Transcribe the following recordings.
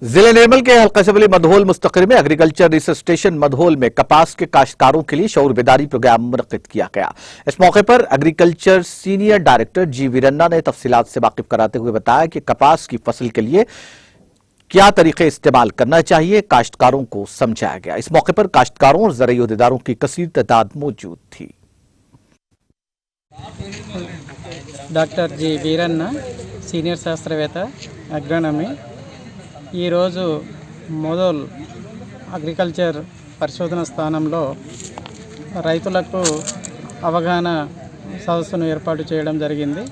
जिले निर्मल के हल्का शबली मधोल मुस्तकिल में एग्रीकल्चर रिसर्च स्टेशन मधोल में कपास के काश्तकारों के लिए शऊर बेदारी प्रोग्राम मुनक्किद किया गया। इस मौके पर एग्रीकल्चर सीनियर डायरेक्टर जी वीरन्ना ने तफसीलात से वाकिफ कराते हुए बताया कि कपास की फसल के लिए क्या तरीके इस्तेमाल करना चाहिए, काश्तकारों को समझाया गया। इस मौके पर काश्तकारों और ज़राई अहदेदारों की कसीर तादाद मौजूद थी। డాక్టర్ జి వీరన్న సీనియర్ శాస్త్రవేత్త అగ్రోనమీ ఈరోజు మోదోల్ అగ్రికల్చర్ పరిశోధన స్థానంలో రైతులకు అవగాహన సదస్సును ఏర్పాటు చేయడం జరిగింది.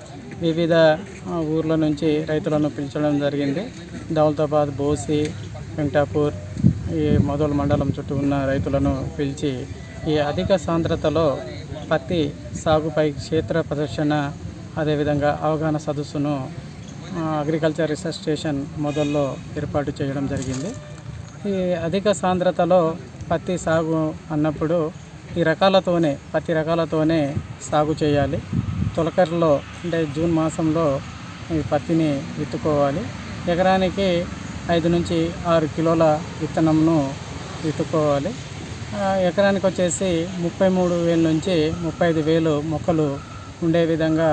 వివిధ ఊర్ల నుంచి రైతులను పిలిచడం జరిగింది. దౌలతాబాద్, బోసి, వెంకటాపూర్ ఈ మోదోల్ మండలం చుట్టూ ఉన్న రైతులను పిలిచి ఈ అధిక సాంద్రతలో పత్తి సాగుపై క్షేత్ర ప్రదర్శన అదేవిధంగా అవగాహన సదస్సును అగ్రికల్చర్ రీసెర్చ్ స్టేషన్ మొదల్లో ఏర్పాటు చేయడం జరిగింది. ఈ అధిక సాంద్రతలో పత్తి సాగు అన్నప్పుడు పత్తి రకాలతోనే సాగు చేయాలి. తొలకరిలో అంటే జూన్ మాసంలో ఈ పత్తిని విత్తుకోవాలి. ఎకరానికి 5 నుంచి 6 కిలోల విత్తనంను విత్తుకోవాలి. ఎకరానికి వచ్చేసి 33,000 నుంచి 35,000 మొక్కలు ఉండే విధంగా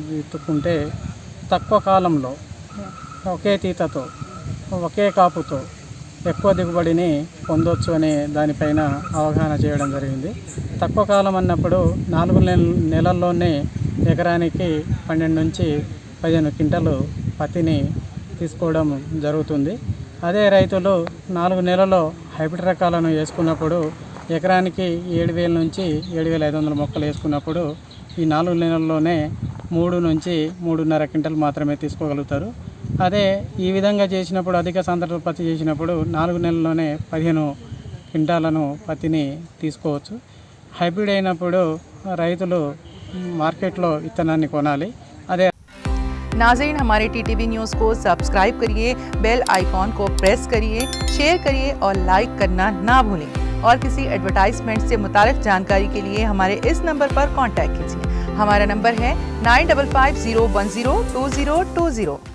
విత్తుకుంటే తక్కువ కాలంలో ఒకే తీతతో ఒకే కాపుతో ఎక్కువ దిగుబడిని పొందొచ్చు అనే దానిపైన అవగాహన చేయడం జరిగింది. తక్కువ కాలం అన్నప్పుడు 4 నెలల్లోనే ఎకరానికి 12 నుంచి 15 క్వింటాలు పత్తిని తీసుకోవడం జరుగుతుంది. అదే రైతులు 4 నెలల్లో హైబ్రిడ్ రకాలను వేసుకున్నప్పుడు ఎకరానికి 7,000 నుంచి 7,500 మొక్కలు వేసుకున్నప్పుడు ఈ 4 నెలల్లోనే 3 నుంచి 3.5 క్వింటాలు మాత్రమే తీసుకోగలుగుతారు. అదే ఈ విధంగా చేసినప్పుడు అధిక సాంద్రత పత్తి చేసినప్పుడు 4 నెలల్లోనే 15 క్వింటాలను పత్తిని తీసుకోవచ్చు. హైబ్రిడ్ అయినప్పుడు రైతులు మార్కెట్లో విత్తనాన్ని కొనాలి. అదే नाज़रीन, हमारे टीटीवी न्यूज़ को सब्सक्राइब करिए, बेल आइकॉन को प्रेस करिए, शेयर करिए और लाइक करना ना भूलें। और किसी एडवर्टाइजमेंट से मुताल्लिक़ जानकारी के लिए हमारे इस नंबर पर कांटेक्ट कीजिए। हमारा नंबर है 9550102020।